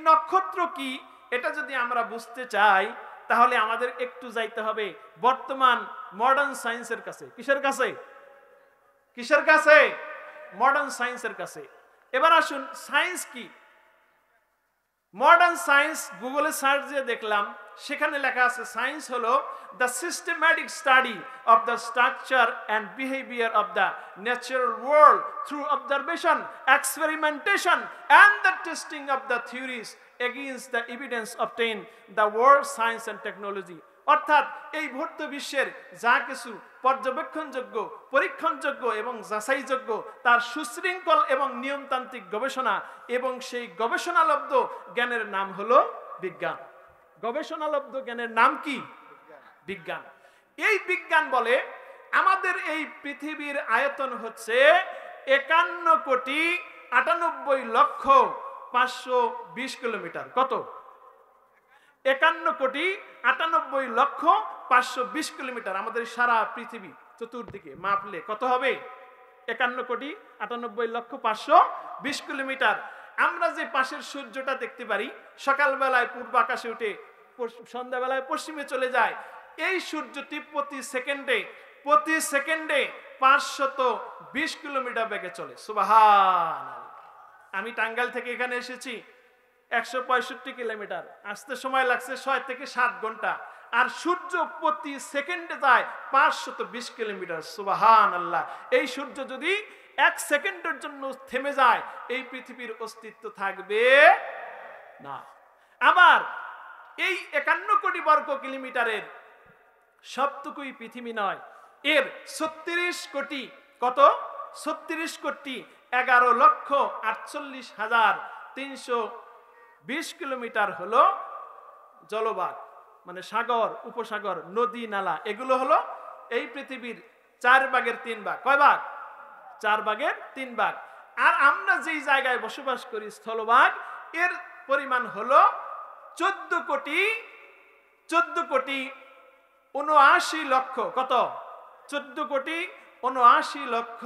নক্ষত্র কি এটা যদি আমরা বুঝতে চাই তাহলে আমাদের একটু যাইতে হবে বর্তমান মডার্ন সায়েন্সের কাছে। কিসের কাছে? কিসের কাছে? মডার্ন সায়েন্সের কাছে। এবার আসুন সায়েন্স কি। মডার্ন সায়েন্স গুগলে সার্চ দিয়ে দেখলাম, সেখানে লেখা আছে সায়েন্স হলো the systematic study of the structure and behaviour of the natural world through observation, experimentation and the testing of the theories against the evidence obtain the world science and technology. অর্থাৎ এই ভৌত বিশ্বের যা কিছু পর্যবেক্ষণযোগ্য, পরীক্ষণযোগ্য এবং যাচাইযোগ্য তার সুশৃঙ্খল এবং নিয়মতান্ত্রিক গবেষণা এবং সেই গবেষণালব্ধ জ্ঞানের নাম হলো বিজ্ঞান। গবেষণালব্ধ জ্ঞানের নাম কি? বিজ্ঞান। এই বিজ্ঞান বলে আমাদের এই পৃথিবীর আয়তন হচ্ছে 51,98,520 কিলোমিটার। কত? 51,98,520 কিলোমিটার। আমাদের সারা পৃথিবী চতুর্দিকে মাপলে কত হবে? 51,98,520 কিলোমিটার। আমরা যে পাশের সূর্যটা দেখতে পারি, সকালবেলায় পূর্ব আকাশে উঠে সন্ধ্যাবেলায় পশ্চিমে চলে যায়, এই সূর্যটি প্রতি সেকেন্ডে 520 কিলোমিটার বেগে চলে। সুবহানাল্লাহ। আমি টাঙ্গাইল থেকে এখানে এসেছি 165 কিলোমিটার, আসতে সময় লাগছে 6 থেকে 7 ঘন্টা। আর সূর্য প্রতি সেকেন্ডে যায় 520 কিলোমিটার। সুবহানাল্লাহ। এই সূর্য যদি 1 সেকেন্ডের জন্য থেমে যায়, এই পৃথিবীর অস্তিত্ব থাকবে না। আবার এই 51 কোটি বর্গ কিলোমিটারের সবটুকুই পৃথিবী নয়, এর 36 কোটি, কত? 36 কোটি 11,48,320 কিলোমিটার হলো জলভাগ, মানে সাগর, উপসাগর, নদী, নালা। এগুলো হলো এই পৃথিবীর 4 ভাগের 3 ভাগ। কয় ভাগ? 4 ভাগের 3 ভাগ। আর আমরা যেই জায়গায় বসবাস করি, স্থলভাগ, এর পরিমাণ হলো 14 কোটি 79 লক্ষ। কত? 14 কোটি 79 লক্ষ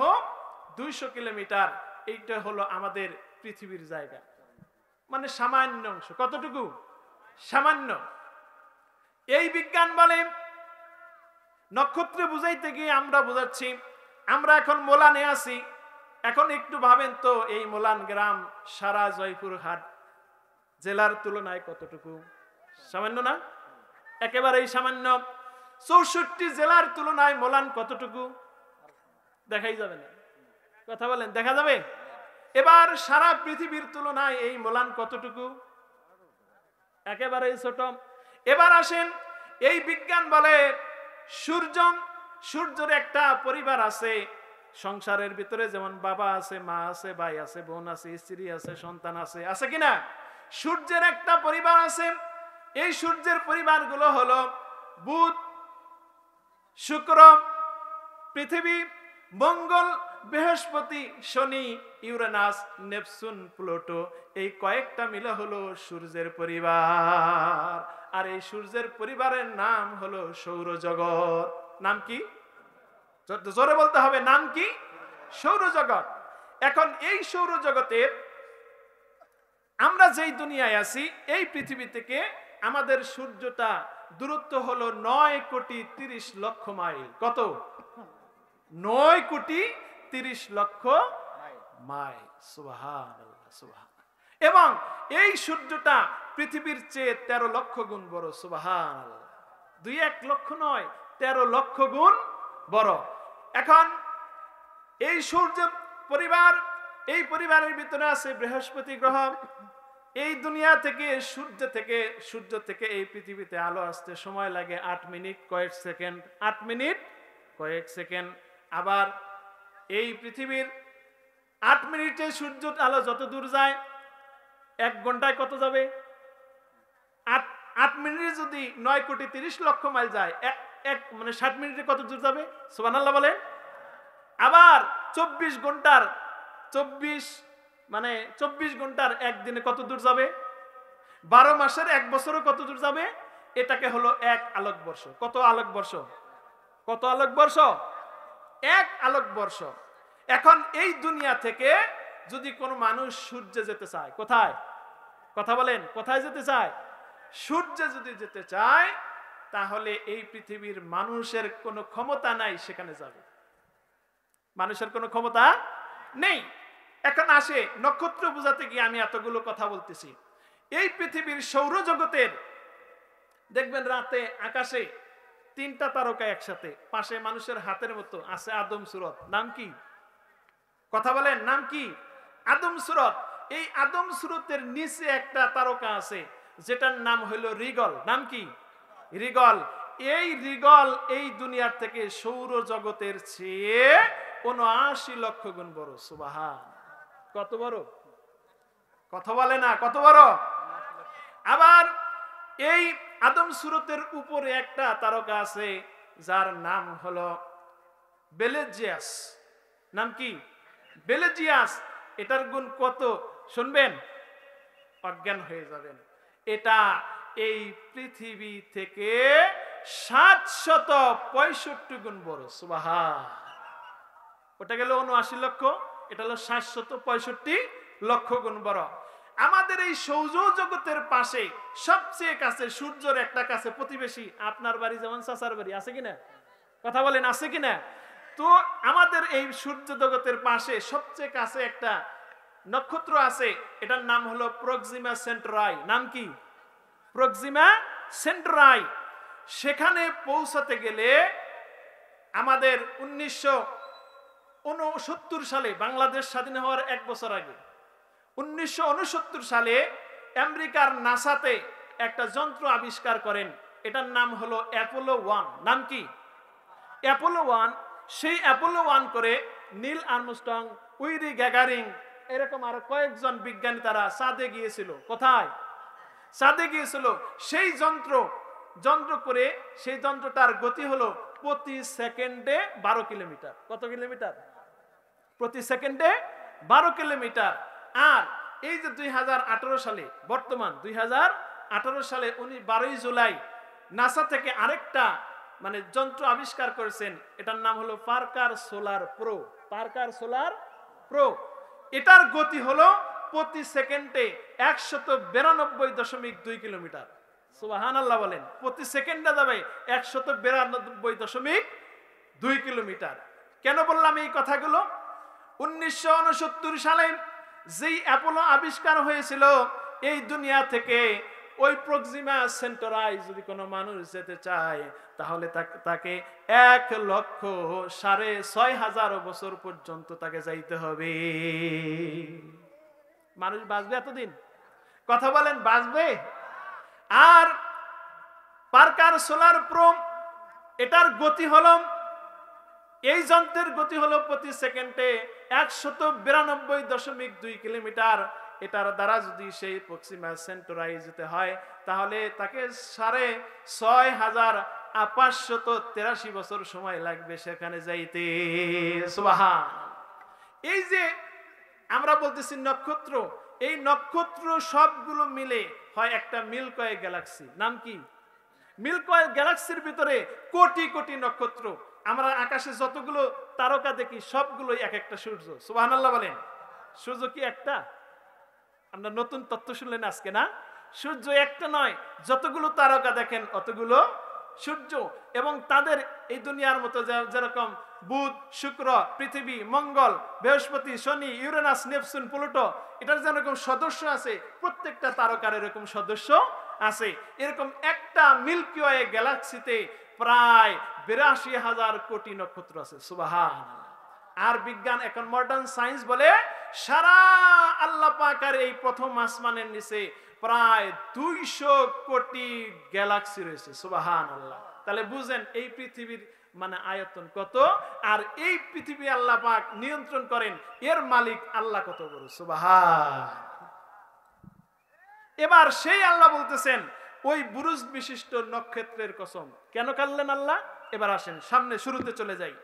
200 কিলোমিটার। এইটা হলো আমাদের পৃথিবীর জায়গা, মানে সামান্য অংশ। কতটুকু? সামান্য। এই বিজ্ঞান বলে নক্ষত্র বুঝাইতে গিয়ে আমরা বুঝাচ্ছি, আমরা এখন মোলানে আছি। এখন একটু ভাবেন তো, এই মোলান গ্রাম সারা জয়পুরহাট জেলার তুলনায় কতটুকু? সামান্য না? একেবারেই সামান্য। 64 জেলার তুলনায় মোলান কতটুকু? দেখাই যাবে না। কথা বলেন, দেখা যাবে? এবার সারা পৃথিবীর তুলনায় এই মোলান কতটুকু? একেবারেই ছোট। এবার আসেন, এই বিজ্ঞান বলে সূর্যের একটা পরিবার আছে সংসারের ভিতরে, যেমন বাবা আছে, মা আছে, ভাই আছে, বোন আছে, স্ত্রী আছে, সন্তান আছে, আছে কিনা? সূর্যের একটা পরিবার আছে। এই সূর্যের পরিবারগুলো হলো বুধ, শুক্র, পৃথিবী, মঙ্গল, বৃহস্পতি, শনি, ইউরেনাস, নেপচুন, প্লুটো। এই কয়েকটা মিলে হলো সূর্যের পরিবার। আর এই সূর্যের পরিবারের নাম হলো সৌরজগৎ। নাম কি? জোরে বলতে হবে, নাম কি? সৌরজগৎ। এখন এই সৌরজগতের আমরা যেই দুনিয়ায় আছি, এই পৃথিবী থেকে আমাদের সূর্যটা দূরত্ব হলো 9,30,00,000 মাইল। কত? 9,30,00,000 মাইল। সুবহানাল্লাহ, সুবহানাল্লাহ। এবং এই সূর্যটা পৃথিবীর চেয়ে 13 লক্ষ গুণ বড়। সুবহানাল্লাহ। 2-1 লক্ষ নয়, 13 লক্ষ গুণ বড়। এখন এই সূর্য পরিবার, এই পরিবারের ভিতরে আছে বৃহস্পতি গ্রহ। এই দুনিয়া থেকে, সূর্য থেকে এই পৃথিবীতে আলো আসতে সময় লাগে 8 মিনিট কয়েক সেকেন্ড। 8 মিনিট কয়েক সেকেন্ড। আবার এই পৃথিবীর 8 মিনিটে সূর্য আলো যত দূর যায়, 1 ঘন্টায় কত যাবে? 8 মিনিটে যদি 9,30,00,000 মাইল যায়, মানে 60 মিনিটে কত দূর যাবে? সুবহানাল্লাহ বলেন। আবার 24 ঘন্টার একদিনে কত দূর যাবে? 12 মাসের 1 বছরও কত দূর যাবে? এটাকে হলো 1 আলোকবর্ষ। কত আলোকবর্ষ? কত আলোকবর্ষ? 1 আলোকবর্ষ। এখন এই দুনিয়া থেকে যদি কোনো মানুষ সূর্যে যেতে চায়, কোথায়? কথা বলেন, কোথায় যেতে চায়? সূর্যে যদি যেতে চায় তাহলে এই পৃথিবীর মানুষের কোনো ক্ষমতা নাই সেখানে যাবে। মানুষের কোনো ক্ষমতা নেই। এখন আসে নক্ষত্র বোঝাতে গিয়ে আমি এতগুলো কথা বলতেছি। এই পৃথিবীর সৌরজগতের দেখবেন রাতে আকাশে 3টা তারকা একসাথে, পাশে মানুষের হাতের মতো আছে আদম সুরত। নাম কি? কথা বলেন, নাম কি? আদম সুরত। এই আদম সুরতের নিচে একটা তারকা আছে যেটার নাম হলো রিগল। নাম কি? রিগল। এই রিগল এই দুনিয়ার থেকে সৌরজগতের চেয়ে ৭৯ লক্ষ গুণ বড়। সুবহান। কত বড়? কথা বলে না, কত বড়? আবার এই আদম সুরতের উপরে একটা তারকা আছে যার নাম হলো বেলেজিয়াস। নাম কি? বেলেজিয়াস। এটার গুণ কত শুনবেন, অজ্ঞান হয়ে যাবেন। এটা এই পৃথিবী থেকে ৭৬৫ গুণ বড়। সুবহান। ওটা গেল ৭৯ লক্ষ, এটা হলো ৭৬৫ লক্ষ গুণ বড়। আমাদের এই সৌরজগতের পাশে সবচেয়ে কাছে সূর্যের একটা কাছে প্রতিবেশী আপনার বাড়ি যেমন চাচার বাড়ি, আছে কিনা? কথা বলেন, আছে কিনা? তো আমাদের এই সূর্য জগতের পাশে সবচেয়ে কাছে একটা নক্ষত্র আছে, এটার নাম হলো প্রক্সিমা সেন্টরাই। নাম কি? প্রক্সিমা সেন্টরাই। সেখানে পৌঁছাতে গেলে আমাদের 1969 সালে, বাংলাদেশ স্বাধীন হওয়ার 1 বছর আগে 1969 সালে আমেরিকার নাসাতে একটা যন্ত্র আবিষ্কার করেন, এটার নাম হলো অ্যাপোলো 1। নাম কি? অ্যাপোলো 1। সেই অ্যাপোলো 1 করে নীল আর্মস্ট্রং, উইরি গ্যাগারিং, এরকম আরো কয়েকজন বিজ্ঞানী তারা চাঁদে গিয়েছিল। কোথায়? চাঁদে গিয়েছিল। সেই যন্ত্র করে সেই যন্ত্রটার গতি হলো প্রতি সেকেন্ডে 12 কিলোমিটার। কত কিলোমিটার? প্রতি সেকেন্ডে 12 কিলোমিটার। আর এই যে 2018 সালে, বর্তমান 2018 সালে উনি 12ই জুলাই নাসা থেকে আরেকটা যন্ত্র আবিষ্কার করেছেন, এটার নাম হলো Parker solar pro. Parker solar pro. এটার গতি হলো প্রতি সেকেন্ডে 192.2 কিলোমিটার। সুবহানাল্লাহ বলেন। প্রতি সেকেন্ডে যাবে 192.2 কিলোমিটার। কেন বললাম এই কথাগুলো? 1969 সালে যেই অ্যাপোলো আবিষ্কার হয়েছিল, এই দুনিয়া থেকে ওই প্রক্সিমা সেন্টরাই যদি কোনো মানুষ যেতে চায় তাহলে তাকে 1,06,500 বছর পর্যন্ত তাকে যাইতে হবে। মানুষ বাঁচবে এতদিন? কথা বলেন, বাঁচবে? আর পার্কার সোলার প্রো, এটার গতি হলো, এই যন্ত্রের গতি হলো প্রতি সেকেন্ডে 192.2 কিলোমিটার। এটার দ্বারা যদি সেই প্রক্সিমা সেন্টরাই যেতে হয় তাহলে তাকে 6,583 বছর সময় লাগবে সেখানে যাইতে। সুবহান। এই যে আমরা বলতেছি নক্ষত্র, এই নক্ষত্র সবগুলো মিলে হয় একটা মিল্কি ওয়ে গ্যালাক্সি। নাম কি? মিল্কি ওয়ে গ্যালাক্সির ভিতরে কোটি কোটি নক্ষত্র। আমরা আকাশে যতগুলো তারকা দেখি সবগুলোই এক একটা সূর্য। সুবহানাল্লাহ বলেন। সূর্য কি একটা? আমরা নতুন তত্ত্ব শুনলেন আজকে না? সূর্য একটা নয়, যতগুলো তারকা দেখেন অতগুলো সূর্য। এবং তাদের এই দুনিয়ার মতো যেরকম বুধ, শুক্র, পৃথিবী, মঙ্গল, বৃহস্পতি, শনি, ইউরেনাস, নেপচুন, প্লুটো, এটার যেরকম সদস্য আছে, প্রত্যেকটা তারকার এরকম সদস্য আছে। এরকম একটা মিল্কি ওয়ে গ্যালাক্সিতে প্রায় 82,000 কোটি নক্ষত্র আছে। সুবহানাল্লাহ। আর বিজ্ঞান, এখন মডার্ন সায়েন্স বলে সারা আল্লাহ পাকের এই প্রথম আসমানের নিচে প্রায় 200 কোটি গ্যালাক্সি রয়েছে। সুবহানাল্লাহ। তাহলে বুঝেন এই পৃথিবীর আয়তন কত, আর এই পৃথিবী আল্লাহ পাক নিয়ন্ত্রণ করেন, এর মালিক আল্লাহ কত বড়। সুবহান। এবার সেই আল্লাহ বলতেছেন ওই বুরুজ বিশিষ্ট নক্ষত্রের কসম। কেন কাটলেন আল্লাহ? এবার আসেন সামনে, শুরুতে চলে যাই।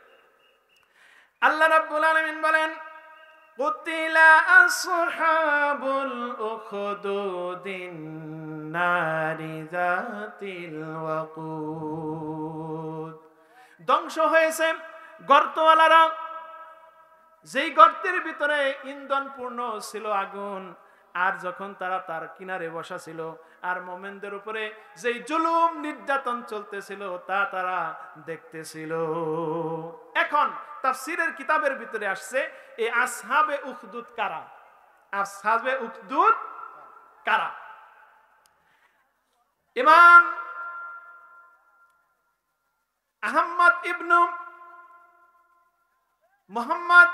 আল্লাহ রাব্বুল আলামিন বলেন, কুতিলা আসহাবুল উখদুদিন নারি যাতিল ওয়াকুদ। ধ্বংস হয়েছে গর্তওয়ালারা, যেই গর্তের ভিতরে ইন্ধন পূর্ণ ছিল আগুন। আর যখন তারা তার কিনারে বসা ছিল আর মোমেনদের উপরে যেই জুলুম নির্যাতন চলতেছিল তা তারা দেখতেছিল। এখন তাফসীরের কিতাবের ভিতরে আসছে এই আসহাবে উখদুদ কারা, আসহাবে উখদুদ কারা। ইমাম আহমদ ইবনু মুহাম্মদ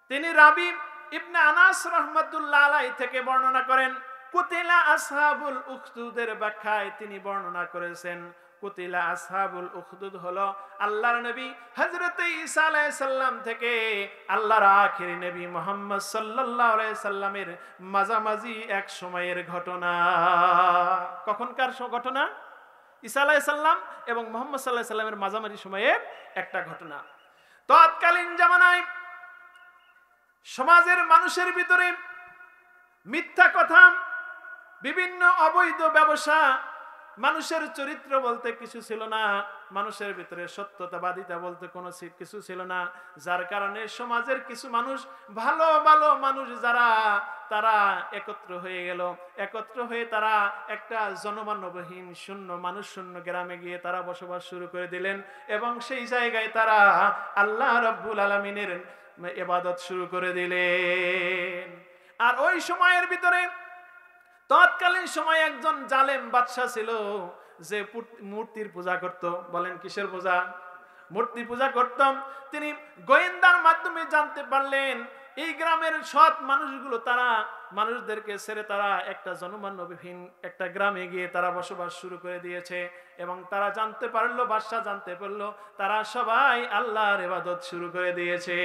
তিনি রাবি ইবনে আনাস রাহমাতুল্লাহ আলাইহি থেকে বর্ণনা করেন, কুতিলা আসহাবুল উখদুদের ব্যাখ্যায় তিনি বর্ণনা করেছেন, কুতিলা আসহাবুল উখদুদ হলো আল্লাহর নবী হযরত ঈসা আলাইহিস সালাম থেকে আল্লাহর আখিরি নবী মুহাম্মদ সাল্লাল্লাহু আলাইহি সাল্লামের মাঝামাঝি এক সময়ের ঘটনা। কখনকার ঘটনা? ঈসা আলাইহিস সালাম এবং মুহাম্মদ সাল্লাল্লাহু আলাইহি সাল্লামের মাঝামাঝি সময়ের একটা ঘটনা। তৎকালীন জামানায় সমাজের মানুষের ভিতরে মিথ্যা কথা, বিভিন্ন অবৈধ ব্যবসা, মানুষের চরিত্র বলতে কিছু ছিল না, মানুষের ভিতরে সত্যতাবাদিতা বলতে কোনো কিছু ছিল না, যার কারণে সমাজের কিছু মানুষ, ভালো ভালো মানুষ যারা, তারা একত্র হয়ে গেল। একত্র হয়ে তারা একটা জনমানবহীন শূন্য মানুষ শূন্য গ্রামে গিয়ে তারা বসবাস শুরু করে দিলেন এবং সেই জায়গায় তারা আল্লাহ রাব্বুল আলামিনের ইবাদত শুরু করে দিলেন। আর ওই সময়ের ভিতরে তৎকালীন সময় একজন জালেম বাদশা ছিল যে মূর্তির পূজা করত। বলেন কিসের পূজা? মূর্তি পূজা করত। তিনি গোয়েন্দার মাধ্যমে জানতে পারলেন এই গ্রামের সৎ মানুষগুলো তারা মানুষদেরকে ছেড়ে তারা একটা জনমানবহীন একটা গ্রামে গিয়ে তারা বসবাস শুরু করে দিয়েছে এবং তারা জানতে পারলো, বাদশা জানতে পারলো তারা সবাই আল্লাহর ইবাদত শুরু করে দিয়েছে।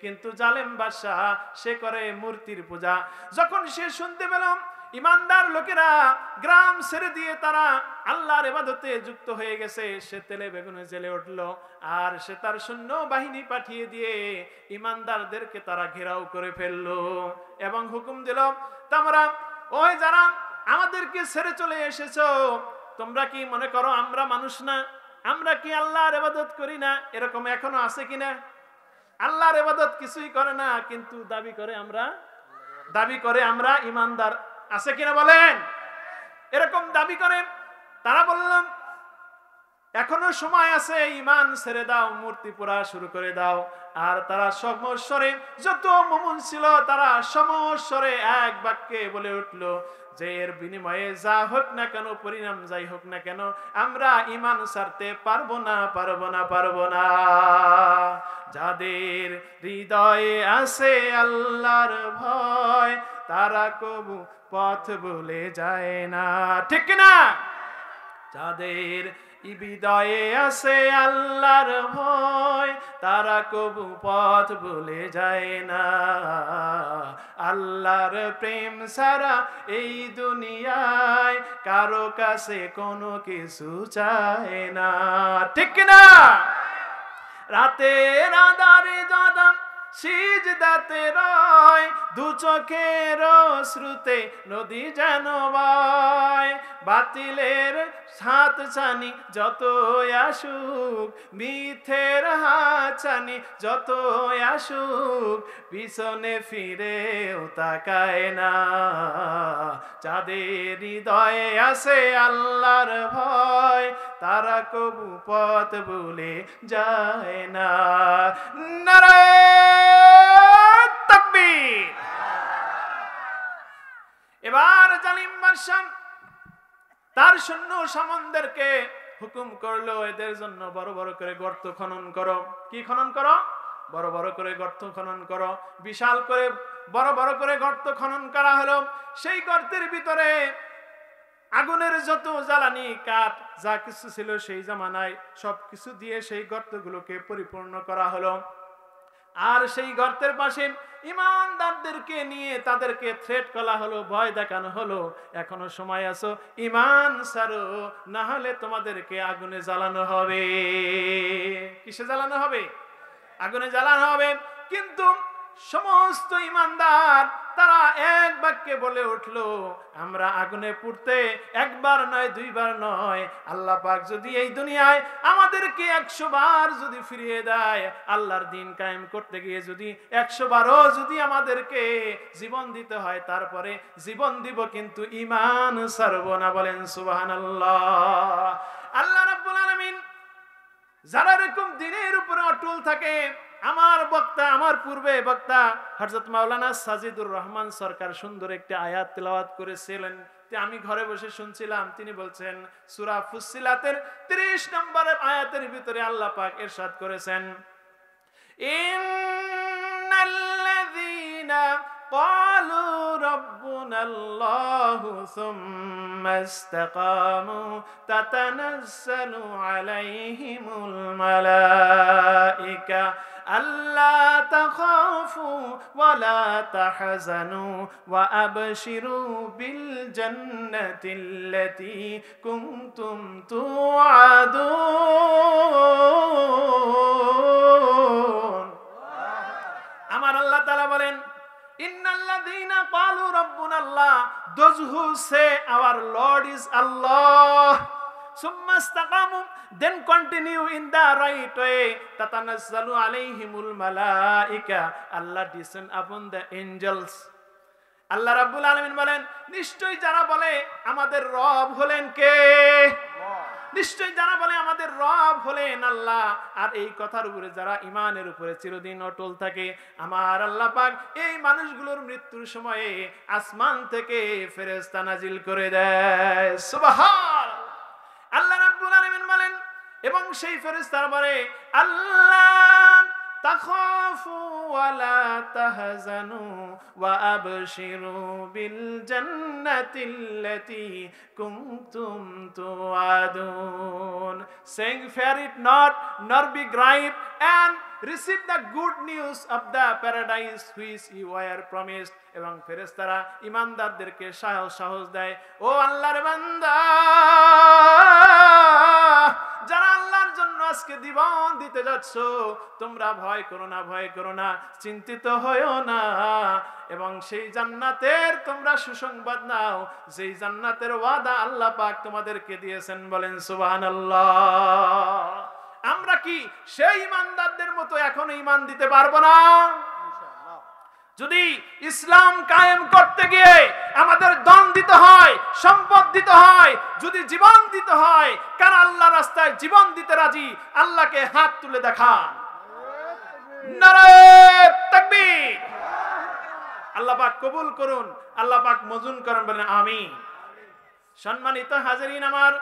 কিন্তু জালেম বাদশা সে করে মূর্তির পূজা। যখন সে শুনতে পেল ইমানদার লোকেরা গ্রাম ছেড়ে দিয়ে তারা আল্লাহর ইবাদতে যুক্ত হয়ে গেছে, সে তেলে বেগুনে জ্বলে উঠল আর সে তার সৈন্য বাহিনী পাঠিয়ে দিয়ে ইমানদারদেরকে তারা ঘেরাও করে ফেললো এবং হুকুম দিল, তোমরা ওই যারা আমাদেরকে ছেড়ে চলে এসেছো, তোমরা কি মনে করো আমরা মানুষ না? আমরা কি আল্লাহর ইবাদত করি না? এরকম এখনো আছে কিনা? আল্লাহর ইবাদত কিছুই করে না কিন্তু দাবি করে আমরা ইমানদার, আছে কিনা বলেন? এরকম দাবি করে। তারা বললাম এখনো সময় আছে, ইমান ছেড়ে দাও, মূর্তি পূজা শুরু করে দাও। আর তারা সমস্বরে, যত মুমিন ছিল তারা সমস্বরে এক বাক্যে বলে উঠলো যে এর বিনিময়ে যা হোক না কেন, পরিণাম যাই হোক না কেন, আমরা ইমান ছাড়তে পারবো না। যাদের হৃদয়ে আছে আল্লাহর ভয় তারা কবু পথ ভুলে যায় না, ঠিক না? যাদের হৃদয়ে আছে আল্লাহর ভয় তারা কবু পথ ভুলে যায় না। আল্লাহর প্রেম ছাড়া এই দুনিয়ায় কারো কাছে কোনো কিছু চায় না, ঠিক না? রাতের আঁধারে যারা সিজদাতে রয়, দু চোখের শ্রুতে নদী যেন বয়। বাতিলের হাত ছানি যত আসুক, মিথ্যের হাত ছানি যত আসুক, পিছনে ফিরেও তাকায় না। যাদের হৃদয়ে আছে আল্লাহর ভয় তারা কবু পথ ভুলে যায় না। নারায়ে তাকবীর। এবার জালিম বাদশা তার সৈন্য সামন্তদেরকে হুকুম করলো এদের জন্য বড় বড় করে গর্ত খনন করো। কি খনন করো? বড় বড় করে গর্ত খনন করো। বিশাল করে বড় বড় করে গর্ত খনন করা হলো। সেই গর্তের ভিতরে আগুনের যত জ্বালানি কাঠ যা কিছু ছিল সেই জামানায় সবকিছু দিয়ে সেই গর্তগুলোকে পরিপূর্ণ করা হলো। আর সেই গর্তের পাশে ইমানদারদেরকে নিয়ে তাদেরকে থ্রেট করা হলো, ভয় দেখানো হলো, এখনো সময় আছো, ইমান ছাড়ো, না হলে তোমাদেরকে আগুনে জ্বালানো হবে। কিসে জ্বালানো হবে? আগুনে জ্বালানো হবে। কিন্তু সমস্ত ইমানদার তারা এক বাক্যে বলে উঠলো, আমরা আগুনে পুড়তে একবার নয় দুইবার নয়, আল্লাহ পাক যদি এই দুনিয়ায় আমাদেরকে 100 বার যদি ফিরিয়ে দেয়, আল্লাহর দিন কায়েম করতে গিয়ে যদি 100 বারও যদি আমাদেরকে জীবন দিতে হয়, তারপরে জীবন দিব, কিন্তু ঈমান ছাড়ব না। বলেন সুবহানাল্লাহ। আল্লাহ রাব্বুল আলামিন যারা এরকম দিনের উপরে অটল থাকে, আমার বক্তা, আমার পূর্বে বক্তা হযরত মাওলানা সাজিদুর রহমান সরকার সুন্দর একটি আয়াত তেলাওয়াত করেছিলেন, আমি ঘরে বসে শুনছিলাম। তিনি বলছেন সূরা ফুসসিলাতের 30 নম্বরের আয়াতের ভিতরে আল্লাহ পাক ইরশাদ করেছেন, ইন্নাল্লাযীনা ক্বালু রাব্বুনাল্লাহু সুম্মা ইসতাকামু তাতানাজ্জালু আলাইহিমুল মালাইকা আল্লা তাখাফু ওয়া লা তাহজানু ওয়া আবশিরু বিল জান্নাতিল্লাতী কুনতুম তুআদুন। আমার আল্লাহ তাআলা বলেন, ইন্নাল্লাযীনা ক্বালু রাব্বুনাল্লাহ, those who say our Lord is Allah, summa istaqamu, then continue in the right way, tatanazzalu alayhimul malaika, Allah descend upon the angels। আল্লাহ রাব্বুল আলামিন বলেন, নিশ্চয়ই যারা বলে আমাদের রব হলেন কে, নিশ্চয়ই যারা বলে আমাদের রব হলেন আল্লাহ, আর এই কথার উপরে যারা ঈমানের উপরে চিরদিন অটল থাকে, আমার আল্লাহ পাক এই মানুষগুলোর মৃত্যুর সময়ে আসমান থেকে ফেরেশতা নাজিল করে দেয়। সুবহানাল্লাহ। আল্লাহ রাব্বুল আলামিন বলেন, এবং সেই ফেরেশতারা বলে, আল্লাহ তাখাফু ওয়া লা তাহজানু ওয়া আবশিরু বিল জান্নাতিল্লাতী কুনতুম তুআদুন, saying fear it not nor be grieved and receive the good news of the paradise which you were promised। এবং ফেরেশতারা ঈমানদারদেরকে সাহস দেয়, ও আল্লাহর বান্দা, যারা আল্লাহর জন্য আজকে জীবন দিতে যাচ্ছ, তোমরা ভয় করো না, ভয় করো না, চিন্তিত হয়ো না, এবং সেই জান্নাতের তোমরা সুসংবাদ নাও, যেই জান্নাতের ওয়াদা আল্লাহ পাক তোমাদেরকে দিয়েছেন। বলেন সুবহানাল্লাহ। আমরা কি সেই ঈমানদারদের মতো এখনো ঈমান দিতে পারবো না? যদি ইসলাম কায়েম করতে গিয়ে আমাদের ধন দিতে হয়, সম্পদ দিতে হয়, যদি জীবন দিতে হয়, কারা আল্লাহ রাস্তায় জীবন দিতে রাজি? আল্লাহকে হাত তুলে দেখান। নারে তাকবীর। আল্লাহ পাক কবুল করুন, আল্লাহ পাক মঞ্জুর করুন। বলেন আমিন। সম্মানিত হাজিরিন আমার,